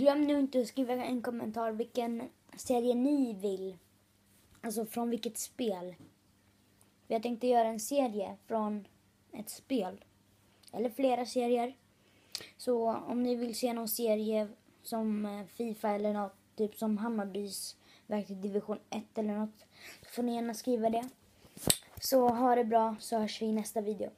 Glöm nu inte att skriva en kommentar vilken serie ni vill. Alltså från vilket spel. Jag tänkte göra en serie från ett spel. Eller flera serier. Så om ni vill se någon serie som FIFA eller något. Typ som Hammarbys väg till division 1 eller något. Så får ni gärna skriva det. Så ha det bra, så hörs vi i nästa video.